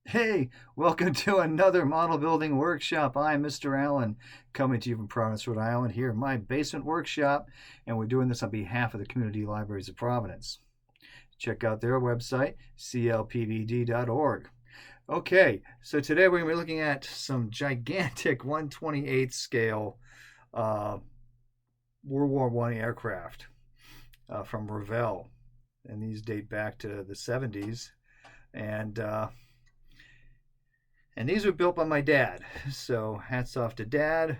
Hey, welcome to another model building workshop. I'm Mr. Allen, coming to you from Providence, Rhode Island, here in my basement workshop, and we're doing this on behalf of the Community Libraries of Providence. Check out their website, clpvd.org. Okay, so today we're going to be looking at some gigantic 1/28 scale World War I aircraft from Revell, and these date back to the 70s, and these were built by my dad. So hats off to Dad.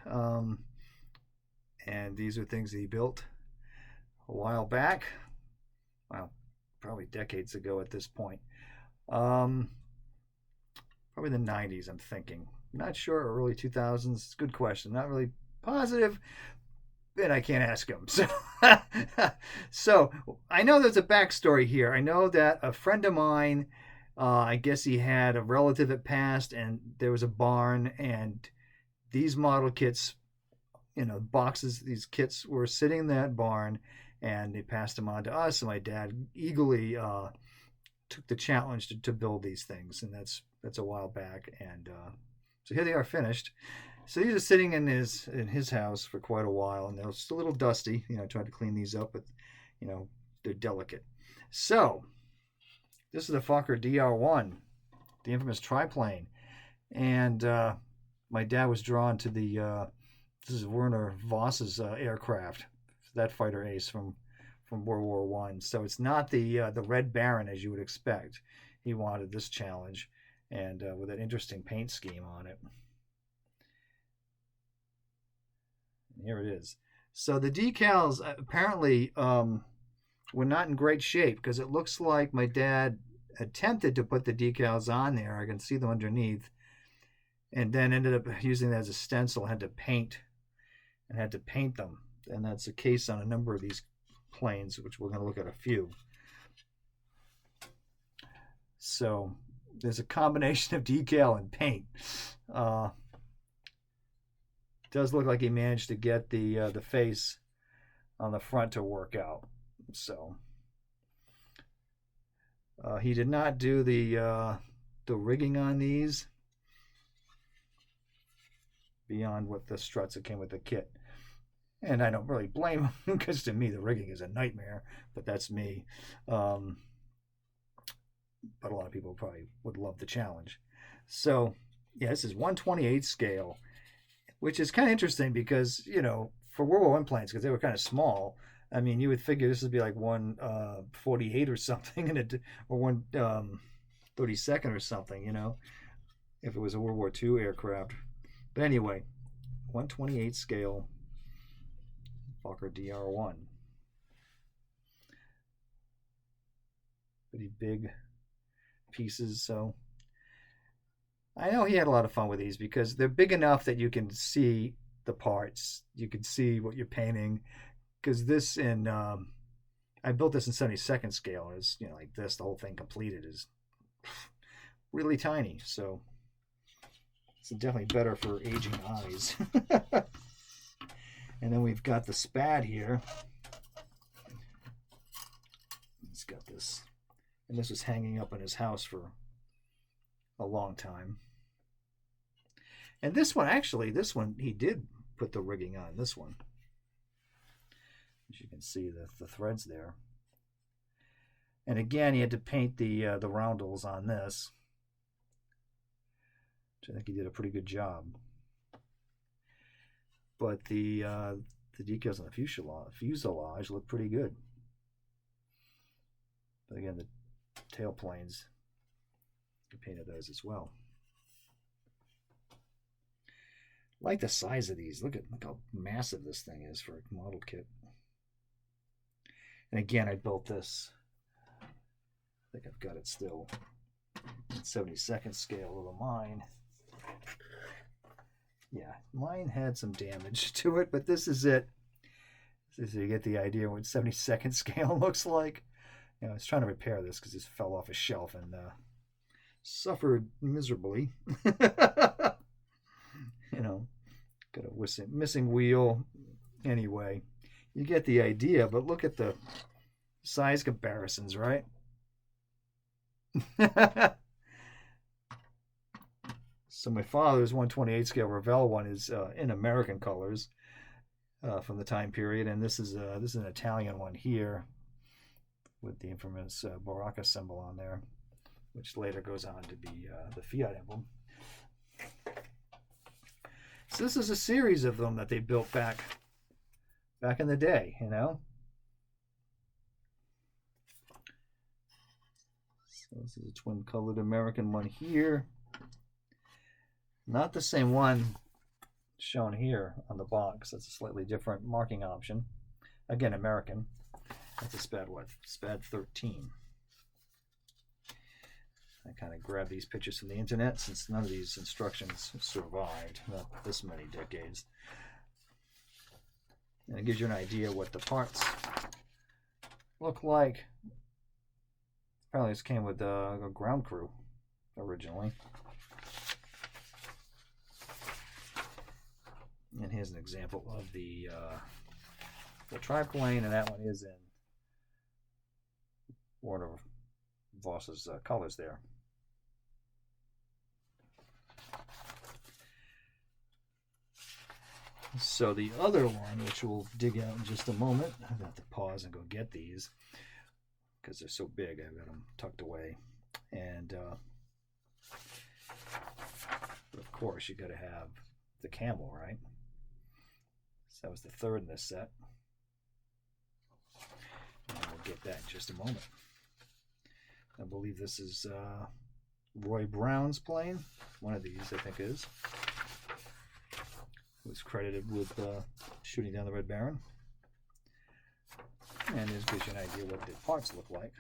And these are things that he built a while back. Well, probably decades ago at this point. Probably the 90s, I'm thinking. Not sure, early 2000s. Good question. Not really positive, and I can't ask him. So I know there's a backstory here. I know that a friend of mine, I guess he had a relative that passed, and there was a barn, and these model kits, boxes, these kits were sitting in that barn, and they passed them on to us. And my dad eagerly took the challenge to build these things, and that's a while back. And so here they are finished. So these are sitting in his house for quite a while, and they're still a little dusty. I tried to clean these up, but they're delicate. So this is the Fokker DR1, the infamous triplane, and my dad was drawn to this is Werner Voss's aircraft, that fighter ace from World War One. So it's not the Red Baron as you would expect. He wanted this challenge, and with an interesting paint scheme on it. And here it is. So the decals apparently were not in great shape, because it looks like my dad attempted to put the decals on there. I can see them underneath, and then ended up using that as a stencil. Had to paint them, and that's the case on a number of these planes, which we're going to look at a few. So there's a combination of decal and paint. Does look like he managed to get the face on the front to work out. So he did not do the rigging on these beyond what the struts that came with the kit. And I don't really blame him, because to me the rigging is a nightmare, but that's me. But a lot of people probably would love the challenge. So yeah, this is 1/28 scale, which is kind of interesting because, for World War I planes, because they were kind of small, I mean, you would figure this would be like 1/48 or something, or 1/32 or something, if it was a World War II aircraft. But anyway, 1/28 scale Fokker DR1. Pretty big pieces, so I know he had a lot of fun with these, because they're big enough that you can see the parts. You can see what you're painting, because this I built this in 72nd scale. It's like this. The whole thing completed is really tiny, so it's definitely better for aging eyes. And then we've got the Spad here. He's got this, and this was hanging up in his house for a long time. And this one he did put the rigging on. This one, as you can see, the threads there. And again, he had to paint the roundels on this, which I think he did a pretty good job. But the decals on the fuselage look pretty good. But again, the tail planes, he painted those as well. I like the size of these. Look how massive this thing is for a model kit. And again, I built this. I think I've got it still in 72nd scale, little mine. Yeah, mine had some damage to it, but this is it. So you get the idea what 72nd scale looks like. I was trying to repair this because this fell off a shelf and suffered miserably. Got a missing wheel. Anyway, you get the idea, but look at the size comparisons, right? So my father's 1/28 scale Revell one is in American colors from the time period, and this is an Italian one here with the infamous Baracca symbol on there, which later goes on to be the Fiat emblem. So this is a series of them that they built back in the day, you know. So this is a twin-colored American one here. Not the same one shown here on the box. That's a slightly different marking option. Again, American. That's a SPAD what? SPAD 13. I kind of grabbed these pictures from the internet since none of these instructions survived, not this many decades. And it gives you an idea what the parts look like. Apparently this came with a ground crew originally. And here's an example of the triplane, and that one is in Warner Voss's colors there. So the other one, which we'll dig out in just a moment, I have to pause and go get these because they're so big. I've got them tucked away, and of course you got to have the Camel, right? So that was the third in this set. And we'll get that in just a moment. I believe this is Roy Brown's plane. One of these, I think, is. Was credited with shooting down the Red Baron. And this gives you an idea what the parts look like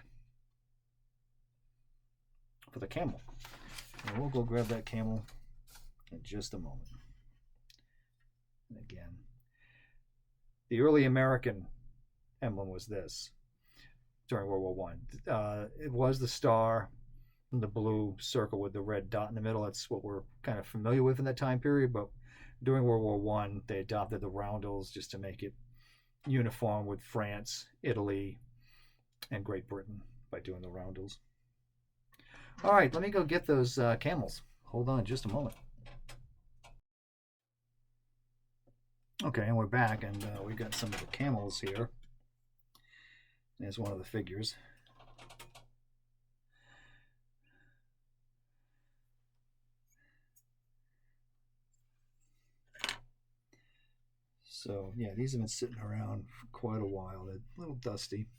for the Camel. And we'll go grab that Camel in just a moment. And again, the early American emblem was this during World War I. It was the star and the blue circle with the red dot in the middle. That's what we're kind of familiar with in that time period. But during World War I, they adopted the roundels just to make it uniform with France, Italy, and Great Britain by doing the roundels. All right, let me go get those camels. Hold on just a moment. Okay, and we're back, and we got some of the camels here. There's one of the figures. So, yeah, these have been sitting around for quite a while. They're a little dusty.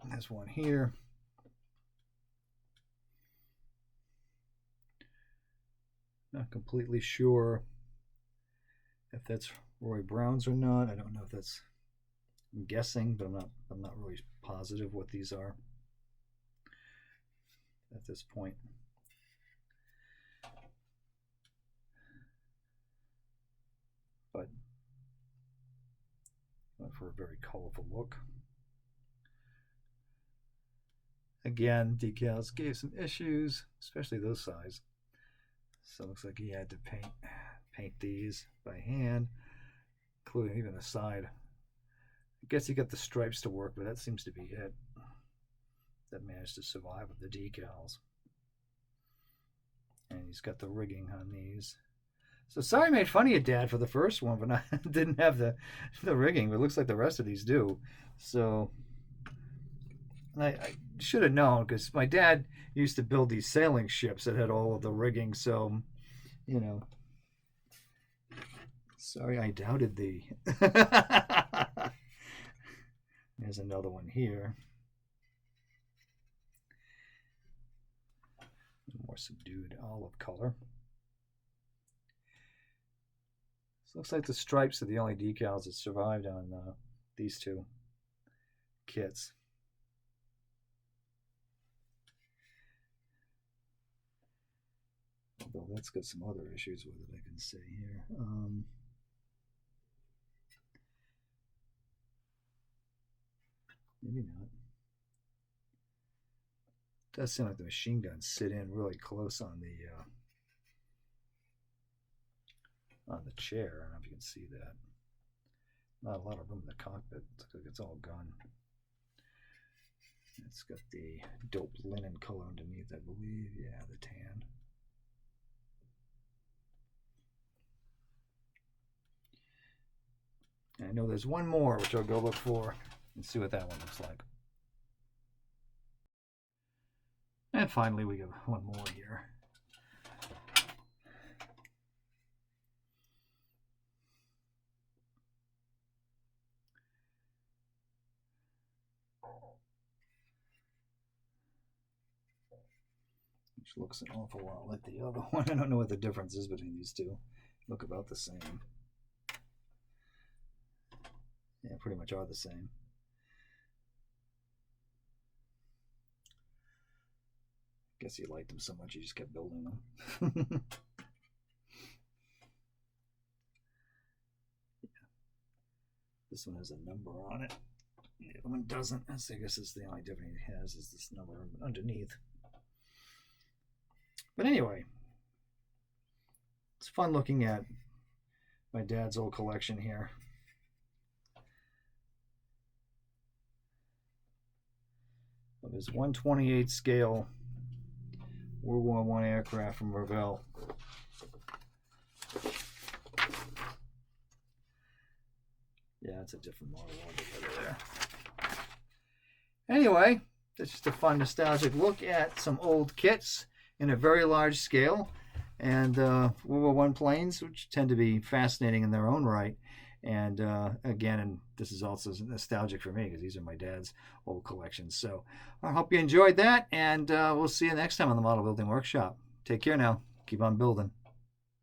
And there's one here. Not completely sure if that's Roy Brown's or not. I don't know if that's, I'm guessing, but I'm not really positive what these are at this point. But for a very colorful look. Again, decals gave some issues, especially those size. So it looks like he had to paint these by hand, including even the side. I guess he got the stripes to work, but that seems to be it. That managed to survive with the decals. And he's got the rigging on these. So sorry I made fun of you, Dad, for the first one, but I didn't have the rigging, but it looks like the rest of these do. So I should have known, because my dad used to build these sailing ships that had all of the rigging, so, you know. Sorry I doubted thee. There's another one here. More subdued olive color. So looks like the stripes are the only decals that survived on these two kits. Although that's got some other issues with it, I can see here. Maybe not. It does seem like the machine guns sit in really close on the chair. I don't know if you can see that. Not a lot of room in the cockpit. It looks like it's all gun. It's got the dope linen color underneath, I believe. Yeah, the tan. And I know there's one more, which I'll go look for and see what that one looks like. And finally, we got one more here. Which looks an awful lot like the other one. I don't know what the difference is between these two. Look about the same. Yeah, pretty much are the same. Guess he liked them so much he just kept building them. Yeah. This one has a number on it. The other one doesn't. I guess it's the only difference it has is this number underneath. But anyway, it's fun looking at my dad's old collection here. Of his 1/28 scale World War I aircraft from Revell. Yeah, it's a different model altogether there. Anyway, that's just a fun nostalgic look at some old kits in a very large scale, and World War I planes, which tend to be fascinating in their own right. And again, and this is also nostalgic for me because these are my dad's old collections. So I hope you enjoyed that, and we'll see you next time on the Model Building Workshop. Take care now. Keep on building.